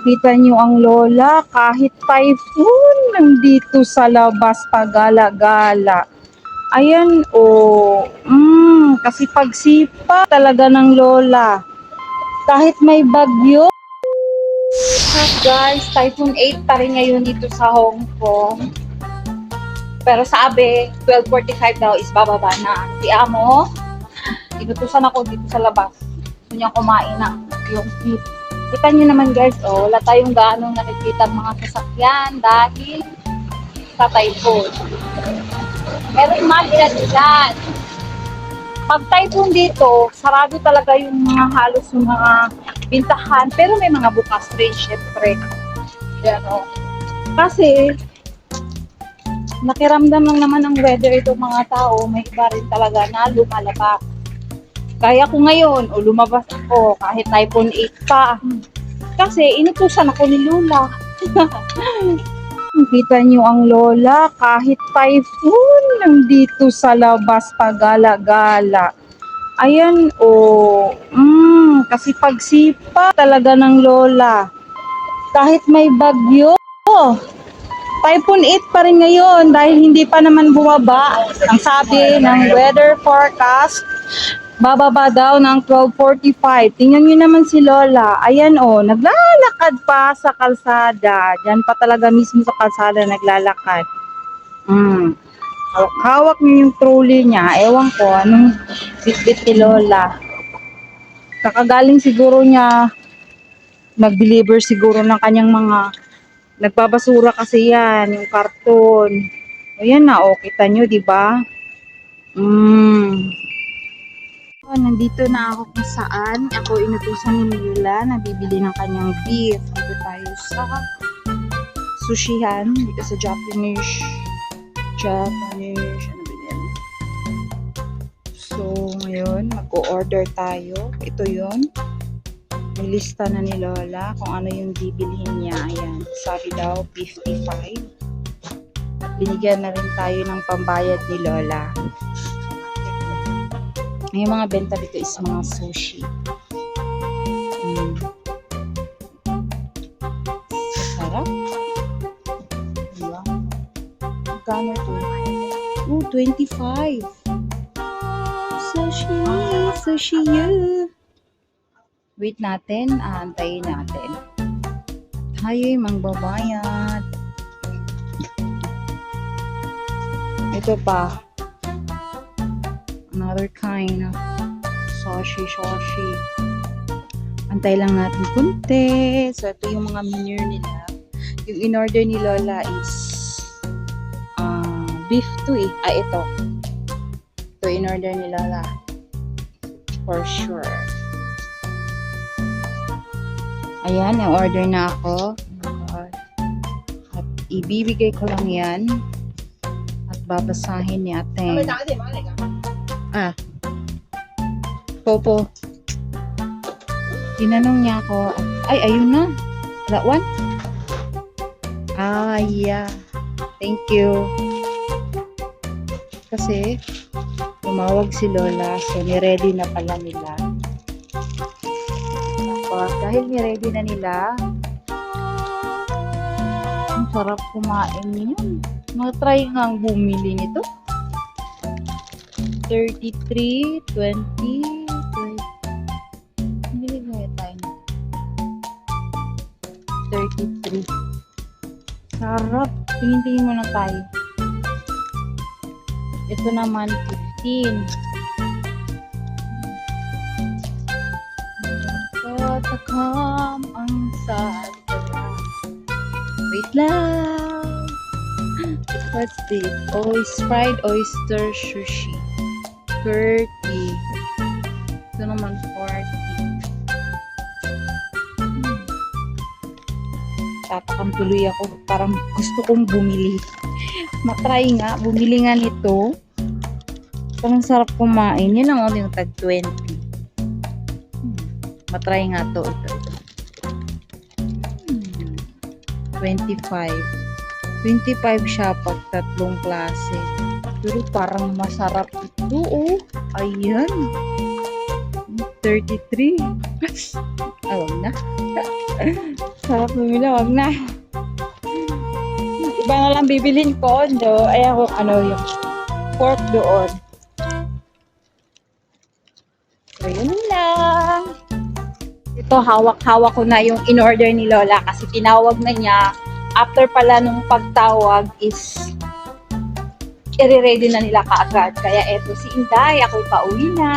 Kita niyo ang lola, kahit typhoon, nandito sa labas pagala-gala. Ayan, oh. Kasi pagsipa talaga ng lola. Kahit may bagyo. Guys, Typhoon 8 pa rin ngayon dito sa Hong Kong. Pero sabi, 12:45 daw is bababa na. Si Amo, inutusan ako dito sa labas. Gusto niyang kumain na yung beef. Kita niyo naman guys, oh, wala tayong gaano nakikita mga sasakyan dahil sa typhoon. Meron man ilan-ilan. Pag typhoon dito, sarado talaga yung mga halos yung mga bintahan. Pero may mga bukas rin, syempre. Yan, oh. Kasi, nakiramdam lang naman ng weather itong mga tao, may iba rin talaga na lumalabas. Kaya ko ngayon, o lumabas ako, kahit typhoon 8 pa. Kasi, inutusan ako ni Lola. Kita niyo ang lola, kahit typhoon, nandito sa labas pagala-gala. Ayan, oh. Kasi pagsipa talaga ng lola. Kahit may bagyo. Typhoon 8 pa rin ngayon dahil hindi pa naman bumaba. Ang sabi ng weather forecast, bababa daw ng 12:45. Tingnan niyo naman si Lola. Ayan oh, naglalakad pa sa kalsada. Diyan pa talaga mismo sa kalsada naglalakad. Hawak niya yung trolley niya. Ewan ko anong bitbit ni Lola. Kakagaling siguro niya nag-deliver siguro ng kanyang mga nagbabasura kasi yan, yung karton. Ayan na, oh, kita nyo, di ba? Nandito na ako kung saan ako inutusan ni Lola na bibili ng kanyang beef. Dito tayo sa sushihan, dito sa Japanese, ano ba yan? So, ngayon, mag-o-order tayo. Ito yon. May lista na ni Lola kung ano yung bibilhin niya. Ayan, sabi daw 55. At binigyan na rin tayo ng pambayad ni Lola. Yung mga benta dito is mga sushi. Sarap. Diba? Magkano to? 25. Sushi you. Wait natin, aantayin natin. Tayo'y mangbabayad. Ito pa. Another kind of sushi. Antay lang natin kunti. So, ito yung mga menu nila. Yung in-order ni Lola is beef to eh. Ito. Ito in-order ni Lola. For sure. Ayan, na-order na ako. At ibibigay ko lang yan. At babasahin ni ate. Popo. Tinanong niya ako. Ay, ayun na. That one? Yeah. Thank you. Kasi, tumawag si Lola. So, ni-ready na pala nila. Dahil ni-ready na nila, ang sarap kumain niyan. Matry nga ang bumili nito. 33, 20, 20. Bili na tayo. 33. Sarap. Tingin-tingin muna tayo. Ito naman 15. Takam ang sadya. Wait lang. What's this? Fried oyster sushi. 30. Ito naman 40. Tatakam tuloy ako. Parang gusto kong bumili. Matry nga. Bumili nga nito. Parang sarap kumain. Yan ang yung tag 20. Matry nga to. 25. 25 siya pag tatlong klase. Pero parang masarap ito, oh. Ayan. 33. Awag na. Sarap bumili, wag na. Iba na lang bibilhin ko, no? Ayan kung ano yung pork doon. So, yun lang. Ito, hawak-hawak ko na yung in-order ni Lola kasi tinawag na niya. After pala nung pagtawag is i-ready na nila kaagad. Kaya eto si Inday, ako'y pauwi na.